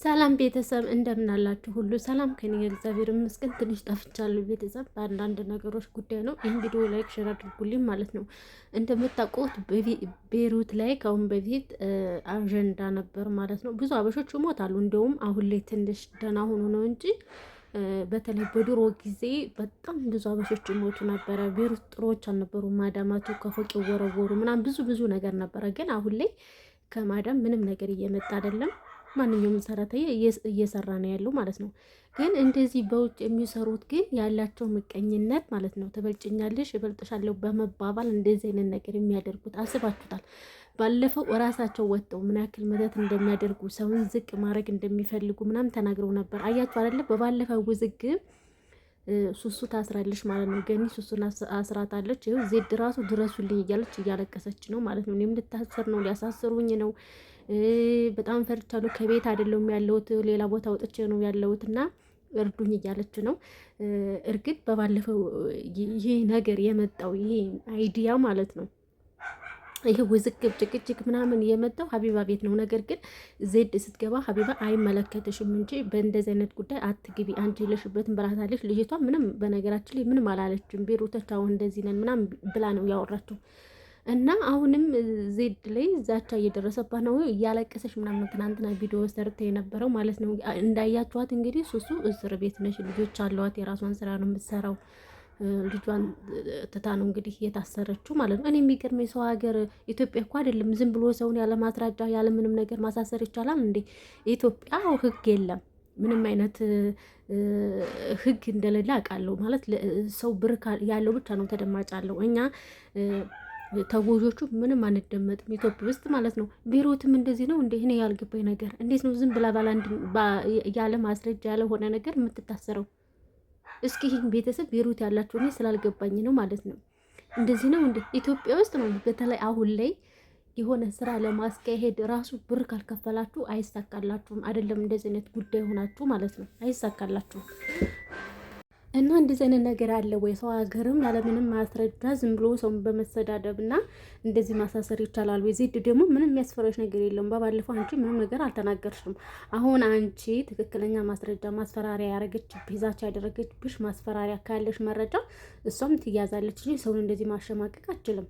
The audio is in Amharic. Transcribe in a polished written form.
ሰላም ቤተሰብ እንደምን አላችሁ? ሁሉ ሰላም ከኔ እግዚአብሔር ይመስገን። ትንሽ ጠፍቻለሁ ቤተሰብ በአንዳንድ ነገሮች ጉዳይ ነው። ይህን ቪዲዮ ላይክ ሼር አድርጉልኝ ማለት ነው። እንደምታውቁት ቤሩት ላይ ከአሁን በፊት አጀንዳ ነበር ማለት ነው። ብዙ አበሾች ይሞታሉ። እንደውም አሁን ላይ ትንሽ ደህና ሆኖ ነው እንጂ በተለይ በድሮ ጊዜ በጣም ብዙ አበሾች ይሞቱ ነበረ። ቤሩት ጥሩዎች አልነበሩ። ማዳማቱ ከፎቅ ይወረወሩ ምናምን ብዙ ነገር ነበረ። ግን አሁን ላይ ከማዳም ምንም ነገር እየመጣ አይደለም። ማንኛውም ሰራተኛ እየሰራ ነው ያለው ማለት ነው። ግን እንደዚህ በውጭ የሚሰሩት ግን ያላቸው ምቀኝነት ማለት ነው። ትበልጭኛለሽ፣ እበልጥሻለሁ በመባባል እንደዚህ አይነት ነገር የሚያደርጉት አስባችሁታል? ባለፈው እራሳቸው ወጥተው ምን ያክል መተት እንደሚያደርጉ ሰውን ዝቅ ማድረግ እንደሚፈልጉ ምናምን ተናግረው ነበር። አያችሁ አይደለ? በባለፈው ውዝግብ ሱሱ ታስራለች ማለት ነው። ገኒ ሱሱን አስራታለች። ይኸው ዜድ ራሱ ድረሱልኝ እያለች እያለቀሰች ነው ማለት ነው። እኔም ልታሰር ነው፣ ሊያሳስሩኝ ነው፣ በጣም ፈርቻለሁ፣ ከቤት አይደለም ያለሁት ሌላ ቦታ ወጥቼ ነው ያለሁት እና እርዱኝ እያለች ነው። እርግጥ በባለፈው ይሄ ነገር የመጣው ይሄ አይዲያ ማለት ነው ይሄ ውዝግብ ጭቅጭቅ ምናምን የመጣው ሀቢባ ቤት ነው። ነገር ግን ዜድ ስትገባ ሀቢባ አይመለከትሽም እንጂ በእንደዚህ አይነት ጉዳይ አትግቢ፣ አንቺ የለሽበትን ብላታለች። ልጅቷ ምንም በነገራችን ላይ ምንም አላለችም። ቤሩቶች አሁን እንደዚህ ነን ምናምን ብላ ነው ያወራችው። እና አሁንም ዜድ ላይ ዛቻ እየደረሰባት ነው፣ እያለቀሰች ምናምን ትናንትና ቪዲዮ ሰርተ የነበረው ማለት ነው። እንዳያችኋት እንግዲህ ሱሱ እስር ቤት ነች፣ ልጆች አለዋት፣ የራሷን ስራ ነው የምትሰራው። ልጇን ትታ ነው እንግዲህ የታሰረችው ማለት ነው። እኔ የሚገርመኝ ሰው ሀገር ኢትዮጵያ እኮ አይደለም ዝም ብሎ ሰውን ያለ ማስረጃ ያለ ምንም ነገር ማሳሰር ይቻላል እንዴ? ኢትዮጵያ ህግ የለም፣ ምንም አይነት ህግ እንደሌለ አውቃለሁ። ማለት ሰው ብር ያለው ብቻ ነው ተደማጭ አለው። እኛ ተጎጆቹ ምንም አንደመጥም ኢትዮጵያ ውስጥ ማለት ነው። ቤሩትም እንደዚህ ነው እንዴ? እኔ ያልገባኝ ነገር እንዴት ነው ዝም ብላ ያለ ማስረጃ ያለ ሆነ ነገር የምትታሰረው? እስኪ ይህን ቤተሰብ ቤሩት ያላችሁ እኔ ስላልገባኝ ነው ማለት ነው። እንደዚህ ነው እንዴ? ኢትዮጵያ ውስጥ ነው በተለይ አሁን ላይ የሆነ ስራ ለማስካሄድ ራሱ ብር ካልከፈላችሁ አይሳካላችሁም። አይደለም እንደዚህ አይነት ጉዳይ ሆናችሁ ማለት ነው፣ አይሳካላችሁም። እና እንደዚህ አይነት ነገር አለ ወይ? ሰው ሀገርም ያለምንም ማስረጃ ዝም ብሎ ሰውን በመሰዳደብ እና እንደዚህ ማሳሰር ይቻላል ወይ? ዜድ ደግሞ ምንም የሚያስፈራሽ ነገር የለም። በባለፈው አንቺ ምንም ነገር አልተናገርሽም። አሁን አንቺ ትክክለኛ ማስረጃ ማስፈራሪያ ያደረገችብሽ ዛቻ ያደረገችብሽ ማስፈራሪያ ካለሽ መረጃ እሷም ትያዛለች እንጂ ሰውን እንደዚህ ማሸማቀቅ አችልም።